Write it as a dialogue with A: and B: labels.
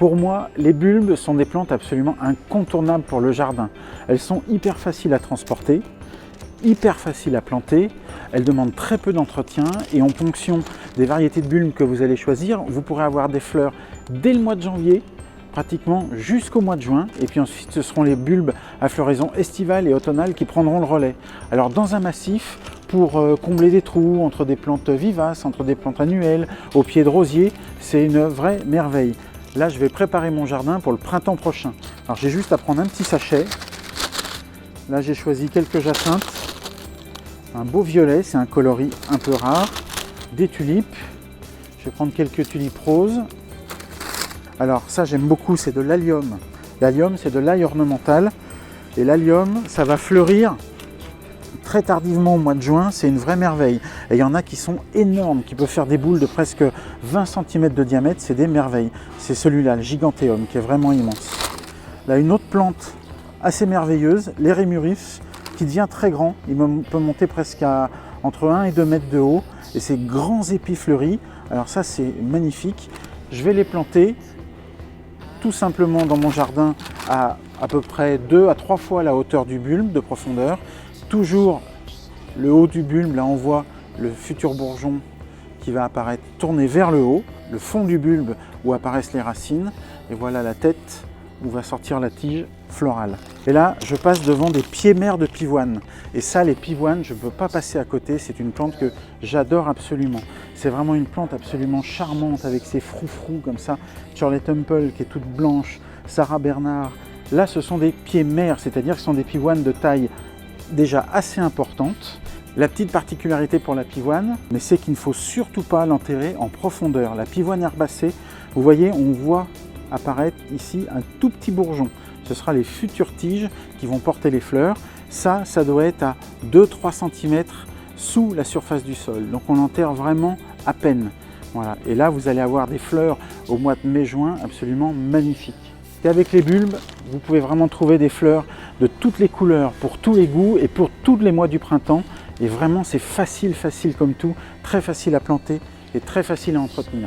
A: Pour moi, les bulbes sont des plantes absolument incontournables pour le jardin. Elles sont hyper faciles à transporter, hyper faciles à planter, elles demandent très peu d'entretien et en fonction des variétés de bulbes que vous allez choisir, vous pourrez avoir des fleurs dès le mois de janvier, pratiquement jusqu'au mois de juin, et puis ensuite ce seront les bulbes à floraison estivale et automnale qui prendront le relais. Alors dans un massif, pour combler des trous entre des plantes vivaces, entre des plantes annuelles, au pied de rosier, c'est une vraie merveille. Là, je vais préparer mon jardin pour le printemps prochain. Alors j'ai juste à prendre un petit sachet. Là, j'ai choisi quelques jacinthes, un beau violet, c'est un coloris un peu rare, des tulipes. Je vais prendre quelques tulipes roses. Alors ça, j'aime beaucoup, c'est de l'allium. L'allium, c'est de l'ail ornemental. Et l'allium, ça va fleurir très tardivement au mois de juin, c'est une vraie merveille. Et il y en a qui sont énormes, qui peuvent faire des boules de presque 20 cm de diamètre, c'est des merveilles. C'est celui-là, le giganteum, qui est vraiment immense. Là, une autre plante assez merveilleuse, l'érémurus, qui devient très grand. Il peut monter presque à entre 1 et 2 mètres de haut. Et ces grands épis fleuris, alors ça c'est magnifique. Je vais les planter tout simplement dans mon jardin à peu près 2 à 3 fois la hauteur du bulbe de profondeur. Toujours le haut du bulbe, là on voit le futur bourgeon qui va apparaître tourné vers le haut, le fond du bulbe où apparaissent les racines, et voilà la tête où va sortir la tige florale. Et là, je passe devant des pieds-mères de pivoine. Et ça, les pivoines, je ne peux pas passer à côté, c'est une plante que j'adore absolument. C'est vraiment une plante absolument charmante avec ses froufrous comme ça. Shirley Temple qui est toute blanche, Sarah Bernard. Là, ce sont des pieds-mères, c'est-à-dire que ce sont des pivoines de taille déjà assez importante. La petite particularité pour la pivoine, mais c'est qu'il ne faut surtout pas l'enterrer en profondeur. La pivoine herbacée, vous voyez, on voit apparaître ici un tout petit bourgeon. Ce sera les futures tiges qui vont porter les fleurs. Ça doit être à 2-3 cm sous la surface du sol. Donc on l'enterre vraiment à peine. Voilà. Et là, vous allez avoir des fleurs au mois de mai-juin absolument magnifiques. Et avec les bulbes, vous pouvez vraiment trouver des fleurs de toutes les couleurs, pour tous les goûts et pour tous les mois du printemps. Et vraiment, c'est facile comme tout, très facile à planter et très facile à entretenir.